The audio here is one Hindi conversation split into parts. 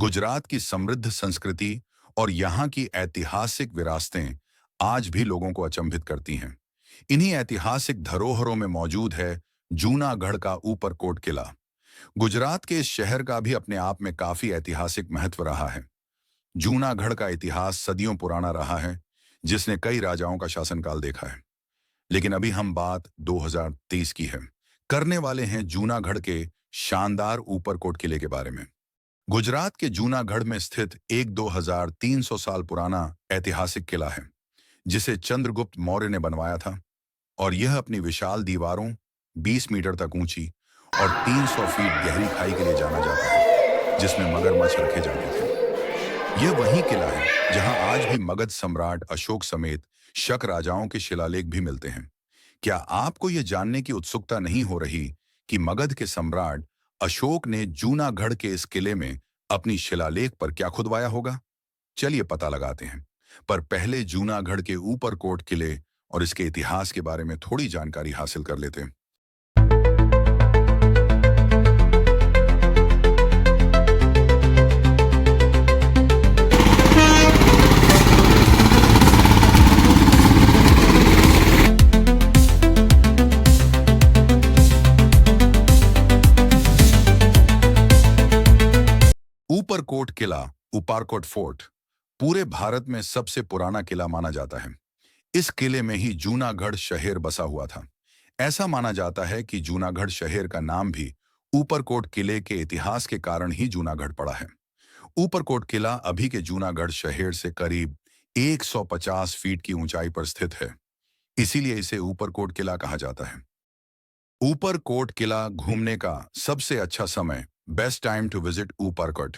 गुजरात की समृद्ध संस्कृति और यहाँ की ऐतिहासिक विरासतें आज भी लोगों को अचंभित करती हैं। इन्हीं ऐतिहासिक धरोहरों में मौजूद है जूनागढ़ का ऊपरकोट किला। गुजरात के इस शहर का भी अपने आप में काफी ऐतिहासिक महत्व रहा है। जूनागढ़ का इतिहास सदियों पुराना रहा है, जिसने कई राजाओं का शासनकाल देखा है। लेकिन अभी हम बात 2023 की है। करने वाले हैं जूनागढ़ के शानदार ऊपरकोट किले के बारे में। गुजरात के जूनागढ़ में स्थित एक 2300 साल पुराना ऐतिहासिक किला है, जिसे चंद्रगुप्त मौर्य ने बनवाया था। और यह अपनी विशाल दीवारों, 20 मीटर तक ऊंची और 300 फीट गहरी खाई के लिए जाना जाता है, जिसमें मगरमच्छ रखे जाते थे। यह वही किला है जहां आज भी मगध सम्राट अशोक समेत शक राजाओं के शिलालेख भी मिलते हैं। क्या आपको यह जानने की उत्सुकता नहीं हो रही कि मगध के सम्राट अशोक ने जूनागढ़ के इस किले में अपनी शिलालेख पर क्या खुदवाया होगा? चलिए पता लगाते हैं। पर पहले जूनागढ़ के ऊपरकोट किले और इसके इतिहास के बारे में थोड़ी जानकारी हासिल कर लेते हैं। ऊपरकोट किला, ऊपरकोट फोर्ट, पूरे भारत में सबसे पुराना किला माना जाता है। इस किले में ही जूनागढ़ शहर बसा हुआ था। ऐसा माना जाता है कि जूनागढ़ शहर का नाम भी ऊपरकोट किले के इतिहास के कारण ही जूनागढ़ पड़ा है। ऊपरकोट किला अभी के जूनागढ़ शहर से करीब 150 फीट की ऊंचाई पर स्थित है। इसीलिए इसे ऊपरकोट किला कहा जाता है। ऊपरकोट किला घूमने का सबसे अच्छा समय, best time to visit Uparkot.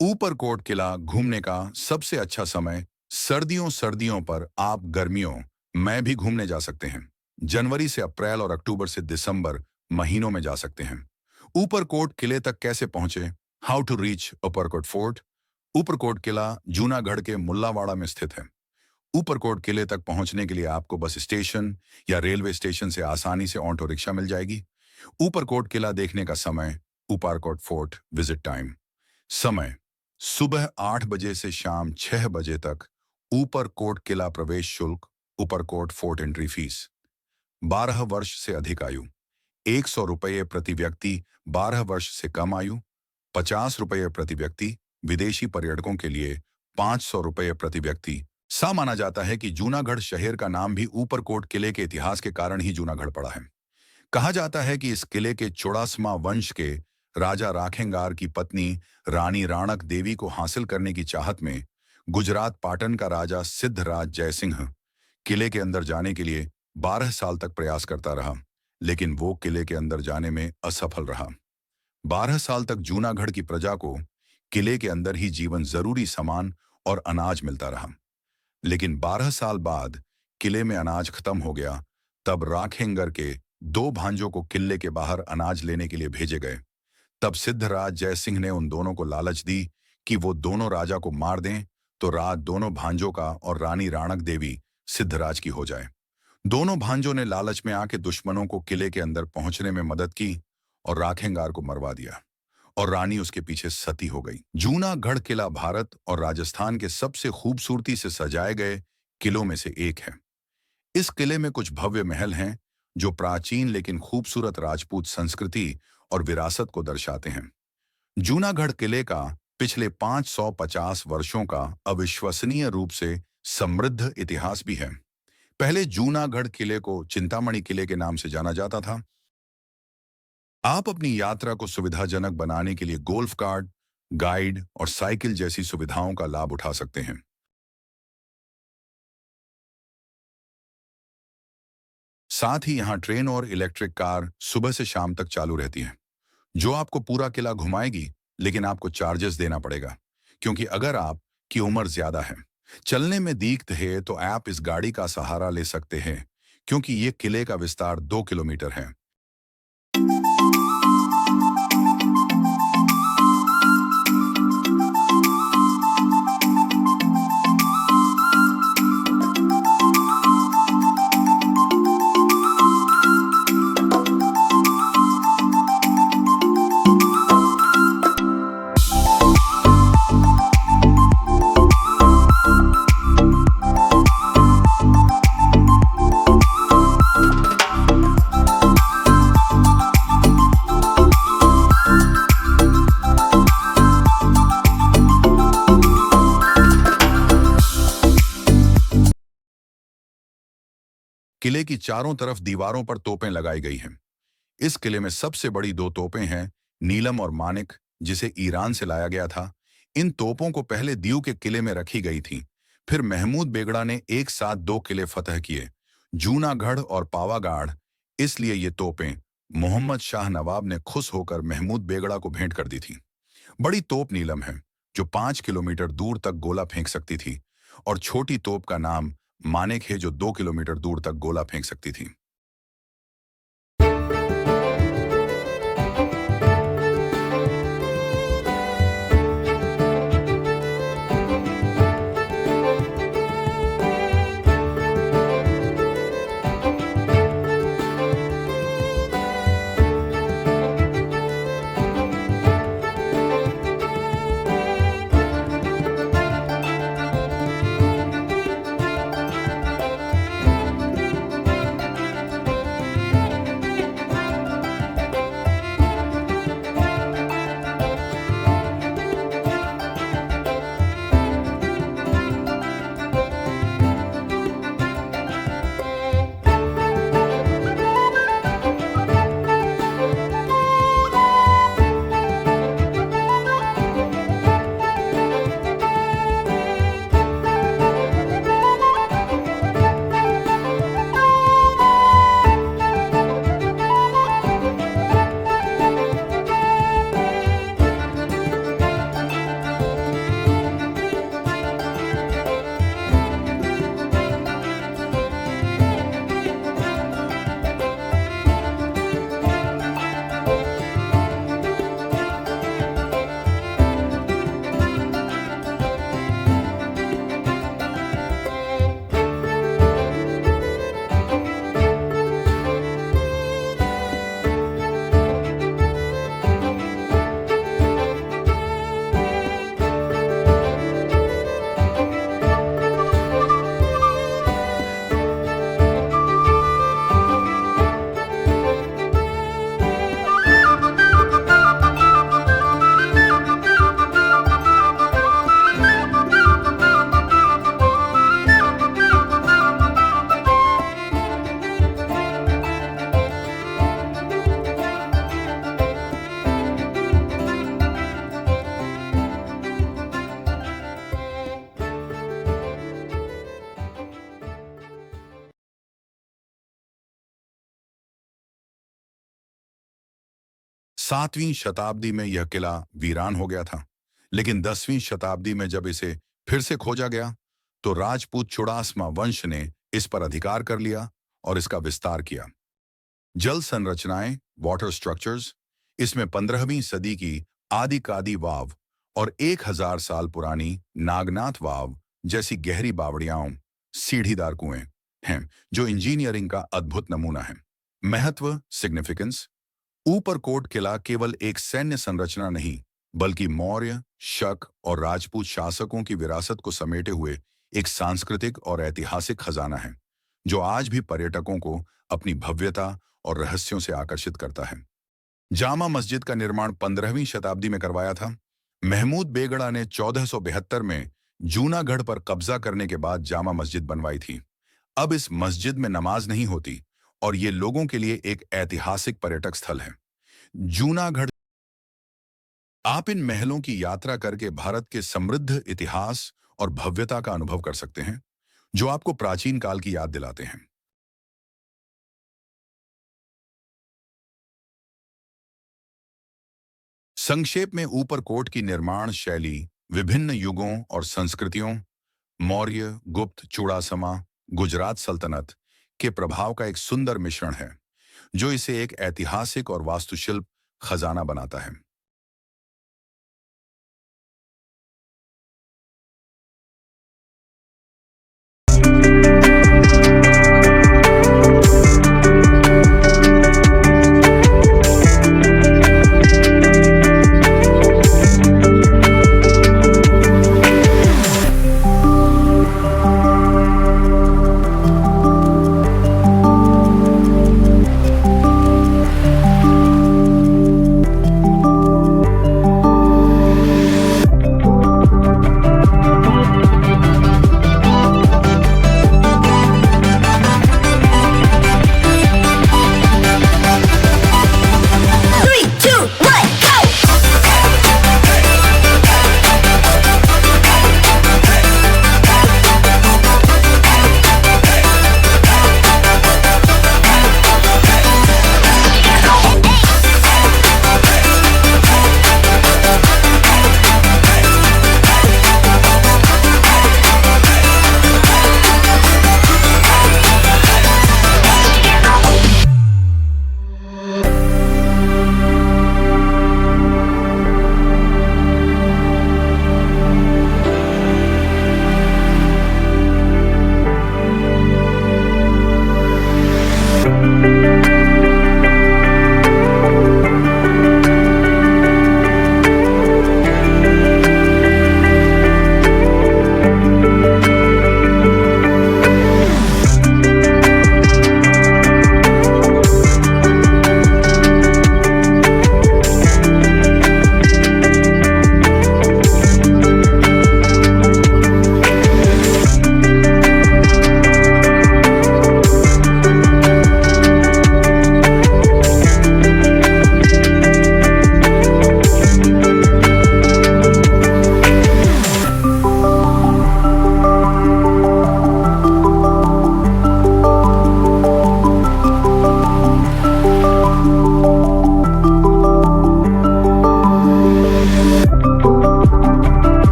Uparkot किला घूमने का सबसे अच्छा समय सर्दियों पर आप गर्मियों में भी घूमने जा सकते हैं। जनवरी से अप्रैल और अक्टूबर से दिसंबर महीनों में जा सकते हैं। ऊपरकोट किले तक कैसे पहुंचे? How to reach Uparkot fort. Uparkot किला जूनागढ़ के मुल्लावाड़ा में स्थित है। ऊपरकोट किले तक पहुंचने के लिए आपको बस स्टेशन या रेलवे स्टेशन से आसानी से ऑटो रिक्शा मिल जाएगी। ऊपरकोट किला देखने का समय, ऊपरकोट फोर्ट विजिट टाइम। समय सुबह 8 बजे से शाम 6 बजे तक। ऊपरकोट किला प्रवेश शुल्क, ऊपरकोट फोर्ट एंट्री फीस 12 वर्ष से अधिक आयु 100 रुपये प्रति व्यक्ति, 12 वर्ष से कम आयु 50 रुपये प्रति व्यक्ति, विदेशी पर्यटकों के लिए 500 रुपये प्रति व्यक्ति। सा माना जाता है कि जूनागढ़ शहर का नाम भी ऊपरकोट किले के इतिहास के कारण ही जूनागढ़ पड़ा है। कहा जाता है कि इस किले के चुड़ासमा वंश के राजा राखेंगार की पत्नी रानी राणक देवी को हासिल करने की चाहत में गुजरात पाटन का राजा सिद्धराज जयसिंह किले के अंदर जाने के लिए 12 साल तक प्रयास करता रहा, लेकिन वो किले के अंदर जाने में असफल रहा। 12 साल तक जूनागढ़ की प्रजा को किले के अंदर ही जीवन जरूरी सामान और अनाज मिलता रहा। लेकिन 12 साल बाद किले में अनाज खत्म हो गया। तब राखेंगर के 2 भांजों को किले के बाहर अनाज लेने के लिए भेजे गए। तब सिद्धराज जयसिंह ने उन दोनों को लालच दी कि वो दोनों राजा को मार दें तो राज दोनों भांजों का और रानी राणक देवी सिद्धराज की हो जाए। दोनों भांजों ने लालच में आके दुश्मनों को किले के अंदर पहुंचने में मदद की और राखेंगार को मरवा दिया और रानी उसके पीछे सती हो गई। जूनागढ़ किला भारत और राजस्थान के सबसे खूबसूरती से सजाए गए किलों में से एक है। इस किले में कुछ भव्य महल हैं जो प्राचीन लेकिन खूबसूरत राजपूत संस्कृति और विरासत को दर्शाते हैं। जूनागढ़ किले का पिछले 550 वर्षों का अविश्वसनीय रूप से समृद्ध इतिहास भी है। पहले जूनागढ़ किले को चिंतामणि किले के नाम से जाना जाता था। आप अपनी यात्रा को सुविधाजनक बनाने के लिए गोल्फ कार्ट, गाइड और साइकिल जैसी सुविधाओं का लाभ उठा सकते हैं। साथ ही यहाँ ट्रेन और इलेक्ट्रिक कार सुबह से शाम तक चालू रहती हैं, जो आपको पूरा किला घुमाएगी, लेकिन आपको चार्जेस देना पड़ेगा, क्योंकि अगर आपकी उम्र ज्यादा है, चलने में दिक्कत है, तो आप इस गाड़ी का सहारा ले सकते हैं, क्योंकि ये किले का विस्तार 2 किलोमीटर है। किले की चारों तरफ दीवारों पर तोपें लगाई गई हैं। इस किले में सबसे बड़ी दो तोपें हैं, नीलम और मानिक, जिसे ईरान से लाया गया था। इन तोपों को पहले दीव के किले में रखी गई थी। फिर महमूद बेगड़ा ने एक साथ दो किले फतह किए, जूनागढ़ और पावागढ़। इसलिए ये तोपें मोहम्मद शाह नवाब ने खुश होकर महमूद बेगड़ा को भेंट कर दी थी। बड़ी तोप नीलम है, जो 5 किलोमीटर दूर तक गोला फेंक सकती थी, और छोटी तोप का नाम मानेक है, जो 2 किलोमीटर दूर तक गोला फेंक सकती थी। सातवीं शताब्दी में यह किला वीरान हो गया था, लेकिन 10वीं शताब्दी में जब इसे फिर से खोजा गया, तो राजपूत चुड़ासमा वंश ने इस पर अधिकार कर लिया और इसका विस्तार किया। जल संरचनाएं, वाटर स्ट्रक्चर्स, इसमें 15वीं सदी की आदिकादी वाव और 1000 साल पुरानी नागनाथ वाव जैसी गहरी बावड़ियां, सीढ़ीदार कुएं हैं, जो इंजीनियरिंग का अद्भुत नमूना है। महत्व, सिग्निफिकेंस, ऊपरकोट किला केवल एक सैन्य संरचना नहीं, बल्कि मौर्य, शक और राजपूत शासकों की विरासत को समेटे हुए एक सांस्कृतिक और ऐतिहासिक खजाना है, जो आज भी पर्यटकों को अपनी भव्यता और रहस्यों से आकर्षित करता है। जामा मस्जिद का निर्माण 15वीं शताब्दी में करवाया था। महमूद बेगड़ा ने 1472 में जूनागढ़ पर कब्जा करने के बाद जामा मस्जिद बनवाई थी। अब इस मस्जिद में नमाज नहीं होती और ये लोगों के लिए एक ऐतिहासिक पर्यटक स्थल है। जूनागढ़। आप इन महलों की यात्रा करके भारत के समृद्ध इतिहास और भव्यता का अनुभव कर सकते हैं, जो आपको प्राचीन काल की याद दिलाते हैं। संक्षेप में, ऊपरकोट की निर्माण शैली विभिन्न युगों और संस्कृतियों, मौर्य, गुप्त, चूड़ासमा, गुजरात सल्तनत के प्रभाव का एक सुंदर मिश्रण है, जो इसे एक ऐतिहासिक और वास्तुशिल्प खजाना बनाता है।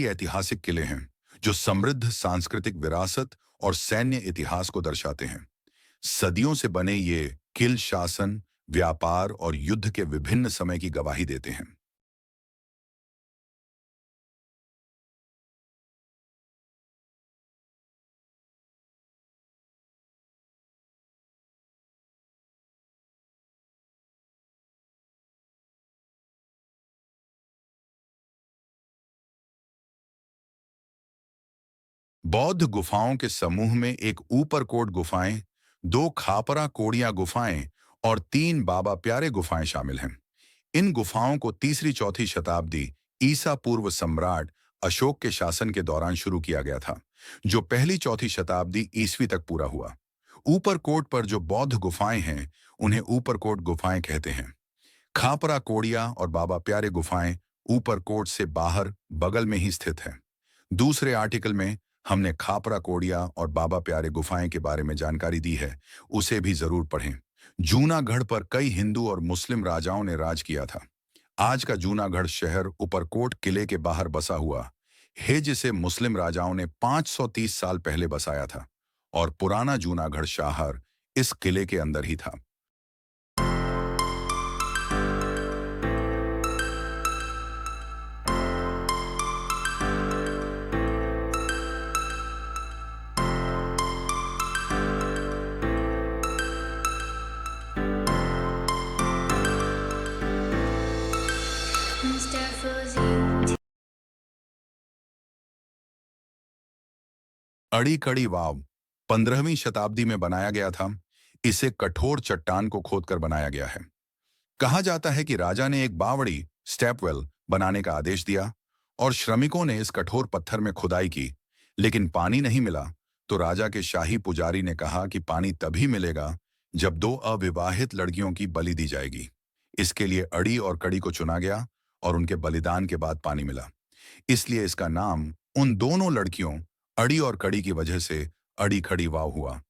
ऐतिहासिक किले हैं जो समृद्ध सांस्कृतिक विरासत और सैन्य इतिहास को दर्शाते हैं। सदियों से बने ये किल शासन, व्यापार और युद्ध के विभिन्न समय की गवाही देते हैं। बौद्ध गुफाओं के समूह में एक ऊपरकोट गुफाएं, दो खापरा कोड़िया गुफाएं और तीन बाबा प्यारे गुफाएं शामिल हैं। इन गुफाओं को तीसरी चौथी शताब्दी ईसा पूर्व सम्राट अशोक के शासन के दौरान शुरू किया गया था, जो पहली चौथी शताब्दी ईसवी तक पूरा हुआ। ऊपरकोट पर जो बौद्ध गुफाएं हैं, उन्हें ऊपरकोट गुफाएं कहते हैं। खापरा कोड़िया और बाबा प्यारे गुफाएं ऊपरकोट से बाहर बगल में ही स्थित हैं। दूसरे आर्टिकल में हमने खापरा कोड़िया और बाबा प्यारे गुफाएं के बारे में जानकारी दी है, उसे भी जरूर पढ़ें। जूनागढ़ पर कई हिंदू और मुस्लिम राजाओं ने राज किया था। आज का जूनागढ़ शहर ऊपरकोट किले के बाहर बसा हुआ है, जिसे मुस्लिम राजाओं ने 530 साल पहले बसाया था, और पुराना जूनागढ़ शहर इस किले के अंदर ही था। Mr. Fuzzy. अड़ी कड़ी वाव 15वीं शताब्दी में बनाया गया था। इसे कठोर चट्टान को खोदकर बनाया गया है। कहा जाता है कि राजा ने एक बावड़ी स्टेपवेल बनाने का आदेश दिया और श्रमिकों ने इस कठोर पत्थर में खुदाई की, लेकिन पानी नहीं मिला। तो राजा के शाही पुजारी ने कहा कि पानी तभी मिलेगा जब दो अविवाहित लड़कियों की बलि दी जाएगी। इसके लिए अड़ी और कड़ी को चुना गया और उनके बलिदान के बाद पानी मिला। इसलिए इसका नाम उन दोनों लड़कियों अड़ी और कड़ी की वजह से अड़ी खड़ी वाव हुआ।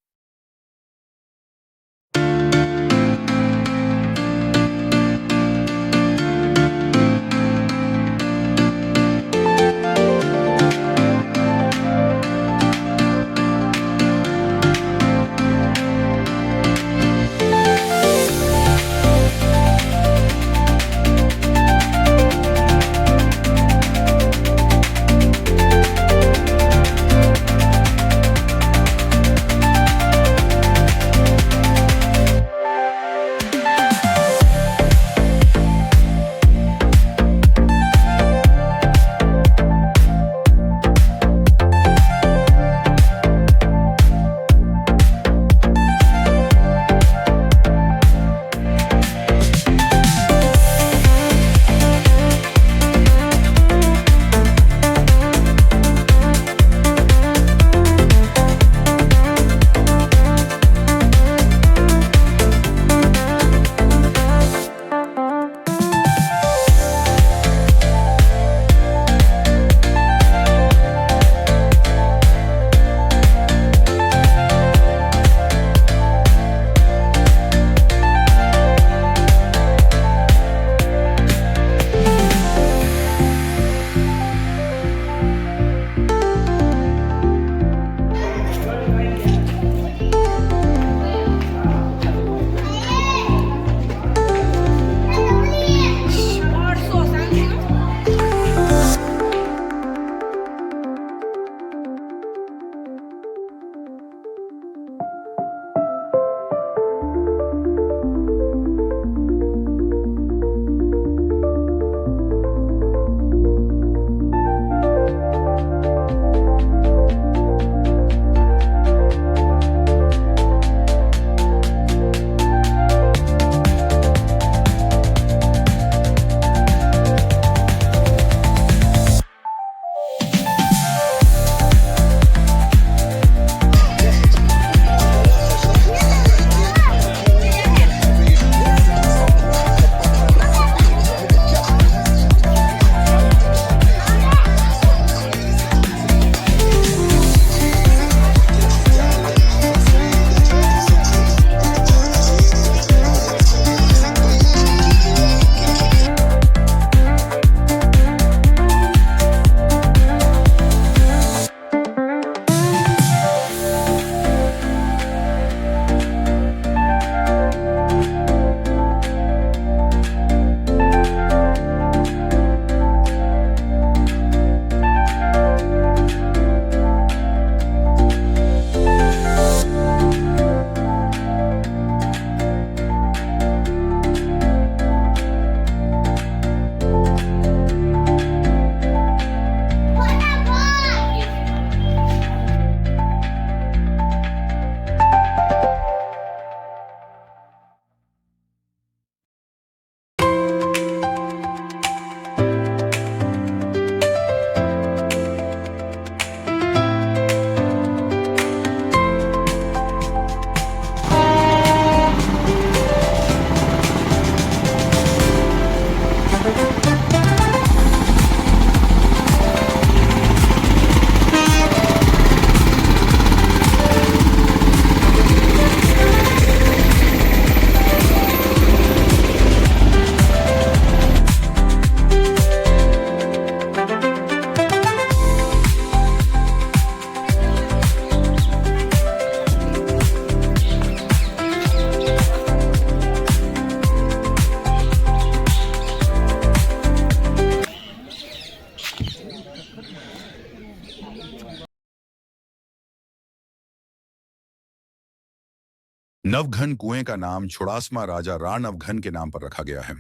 नवघन कुएं का नाम छुड़ासमा राजा राणवघन के नाम पर रखा गया है।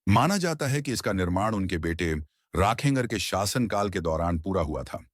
माना जाता है कि इसका निर्माण उनके बेटे राखेंगर के शासनकाल के दौरान पूरा हुआ था।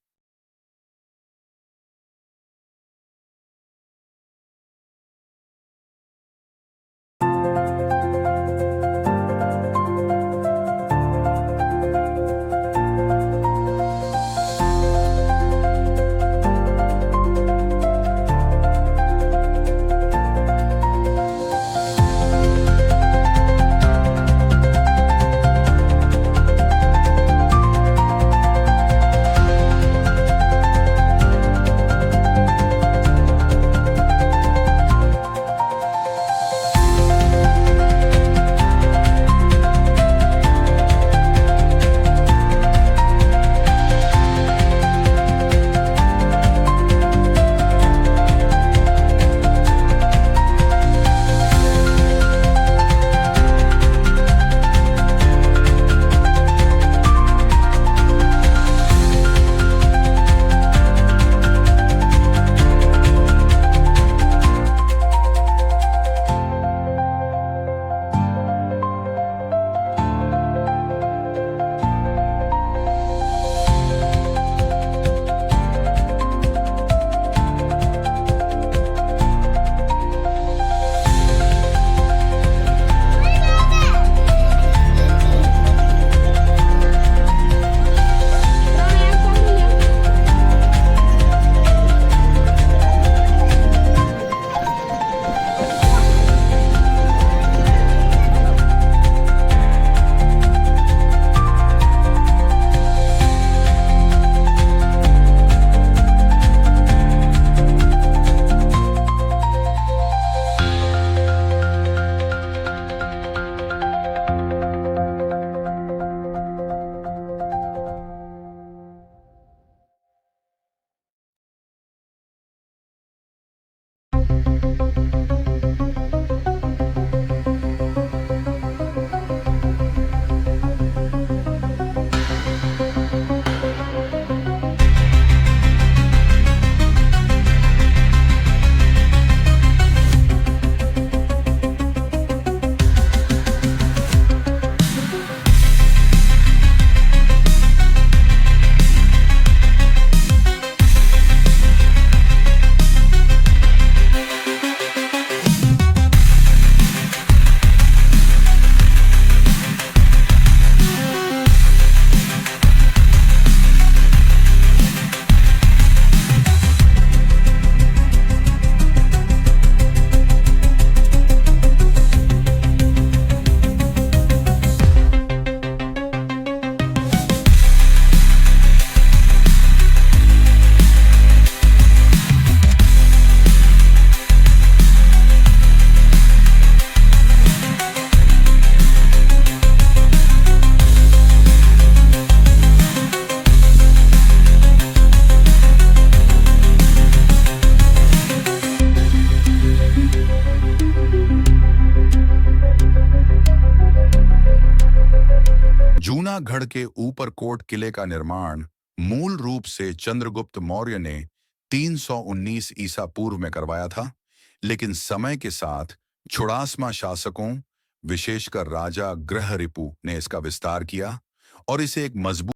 जूनागढ़ के ऊपरकोट किले का निर्माण मूल रूप से चंद्रगुप्त मौर्य ने 319 ईसा पूर्व में करवाया था, लेकिन समय के साथ छुड़ासमा शासकों, विशेषकर राजा ग्रहरिपु ने इसका विस्तार किया और इसे एक मजबूत